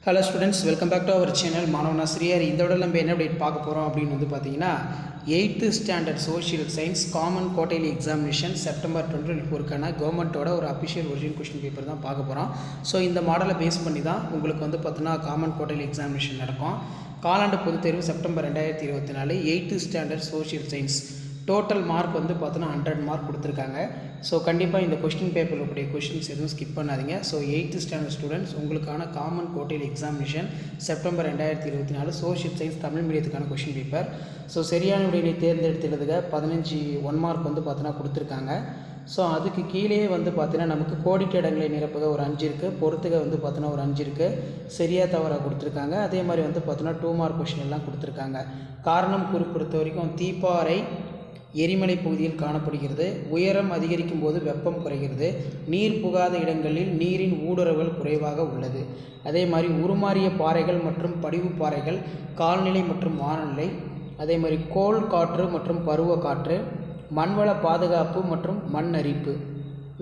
Hello students, welcome back to our channel Manavan Asiriyar. இதோட நம்ம என்ன அப்டேட் பார்க்க போகிறோம் அப்படின்னு பார்த்தீங்கன்னா 8th standard social science common quarterly examination September 2024க்கான கவர்மெண்ட்டோட ஒரு அஃபிஷியல் ஒரிஜினல் கொஸ்டின் பேப்பர் தான் பார்க்க போகிறோம். ஸோ இந்த மாடலை பேஸ் பண்ணி தான் உங்களுக்கு பார்த்தீங்கன்னா காமன் குவார்ட்டர்லி எக்ஸாமினேஷன் நடக்கும். காலாண்டு பொதுத் தேர்வு September 2024 8th standard social science total mark பார்த்தோன்னா 100 மார்க் கொடுத்துருக்காங்க. ஸோ கண்டிப்பாக இந்த கொஸ்டின் பேப்பரில் கூடிய கொஸ்டின்ஸ் எதுவும் ஸ்கிப் பண்ணாதீங்க. ஸோ 8th ஸ்டாண்டர்ட் ஸ்டூடெண்ட்ஸ் உங்களுக்கான common quarterly examination September 2024 social science Tamil மீடியத்துக்கான கொஸ்டின் பேப்பர். ஸோ சரியான விடையை தேர்ந்தெடுத்து எழுதுக 15 1 மார்க் பார்த்தோன்னா கொடுத்துருக்காங்க. ஸோ அதுக்கு கீழே பார்த்தீங்கன்னா நமக்கு கோடிட்ட இடங்களை நிரப்புக ஒரு 5 இருக்குது, பொறுத்துக பார்த்தோன்னா ஒரு 5 இருக்குது, சரியாக தவறாக கொடுத்துருக்காங்க. அதே மாதிரி பார்த்தோன்னா 2 மார்க் கொஸ்டின் எல்லாம் கொடுத்துருக்காங்க. காரணம் பொறுத்த வரைக்கும் தீப்பாறை எரிமலை பகுதியில் காணப்படுகிறது, உயரம் அதிகரிக்கும் போது வெப்பம் குறைகிறது, நீர் புகாத இடங்களில் நீரின் ஊடுருவல் குறைவாக உள்ளது. அதே மாதிரி உருமாறிய பாறைகள் மற்றும் படிவு பாறைகள், கால்நிலை மற்றும் வானநிலை, அதே மாதிரி கோள் காற்று மற்றும் பருவ காற்று, மண்வள பாதுகாப்பு மற்றும் மண் அரிப்பு.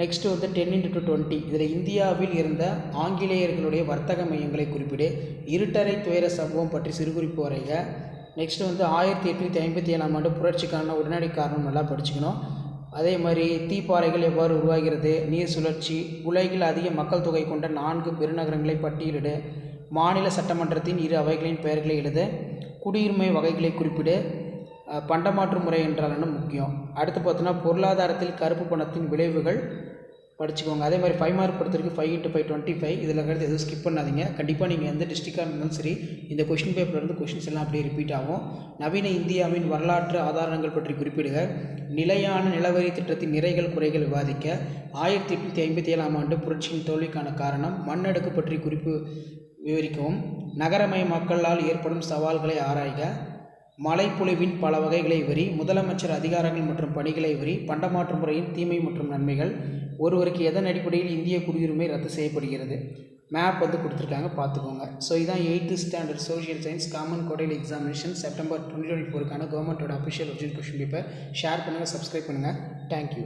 நெக்ஸ்ட்டு 10x20 இதில் இந்தியாவில் இருந்த ஆங்கிலேயர்களுடைய வர்த்தக மையங்களை குறிப்பிடு, இருட்டறை துயர சம்பவம் பற்றி சிறுகுறிப்பு வரைக. நெக்ஸ்ட்டு 1857ஆம் ஆண்டு புரட்சிக்கான உடனடி காரணம் நல்லா படிச்சுக்கணும். அதே மாதிரி தீப்பாறைகள் எவ்வாறு உருவாகிறது, நீர் சுழற்சி, உலகில் அதிக மக்கள் தொகை கொண்ட 4 பெருநகரங்களை பட்டியலிடு, மாநில சட்டமன்றத்தின் 2 அவைகளின் பெயர்களை எழுத, குடியுரிமை வகைகளை குறிப்பிடு, பண்டமாற்று முறை என்றால் என்ன முக்கியம். அடுத்து பார்த்தோன்னா பொருளாதாரத்தில் கருப்பு பணத்தின் விளைவுகள் படிச்சுக்கோங்க. அதே மாதிரி 5 மார்க் பொறுத்தவரைக்கும் 5x5 25. இதில் இருக்கிறது எதுவும் ஸ்கிப் பண்ணாதீங்க. கண்டிப்பாக நீங்கள் எந்த டிஸ்ட்ரிக்டாக இருந்தாலும் சரி இந்த கொஷின் பேப்பர்லேருந்து கொஷின்ஸ் எல்லாம் அப்படியே ரிப்பீட் ஆகும். நவீன இந்தியாவின் வரலாற்று ஆதாரங்கள் பற்றி குறிப்பிடுக, நிலையான நிலவரி திட்டத்தின் நிறைகள் குறைகள் விவாதிக்க, 1857ஆம் ஆண்டு புரட்சியின் தோல்விக்கான காரணம், மண்ணடுக்கு பற்றி குறிப்பு விவரிக்கவும், நகரமயமாக்கலால் ஏற்படும் சவால்களை ஆராய்க, மழைப்பொழிவின் பல வகைகளை வரி, முதலமைச்சர் அதிகாரங்கள் மற்றும் பணிகளை வரி, பண்டமாற்று முறையின் தீமை மற்றும் நன்மைகள், ஒருவருக்கு எதன் அடிப்படையில் இந்திய குடியுரிமை ரத்து செய்யப்படுகிறது. மேப் கொடுத்துருக்காங்க, பார்த்துக்கோங்க. ஸோ இதான் 8th standard social science common quarterly examination September 2024க்கான கவர்மெண்ட்டோட official original question paper. Share பண்ணுங்கள், சப்ஸ்கிரைப் பண்ணுங்கள். தேங்க்யூ.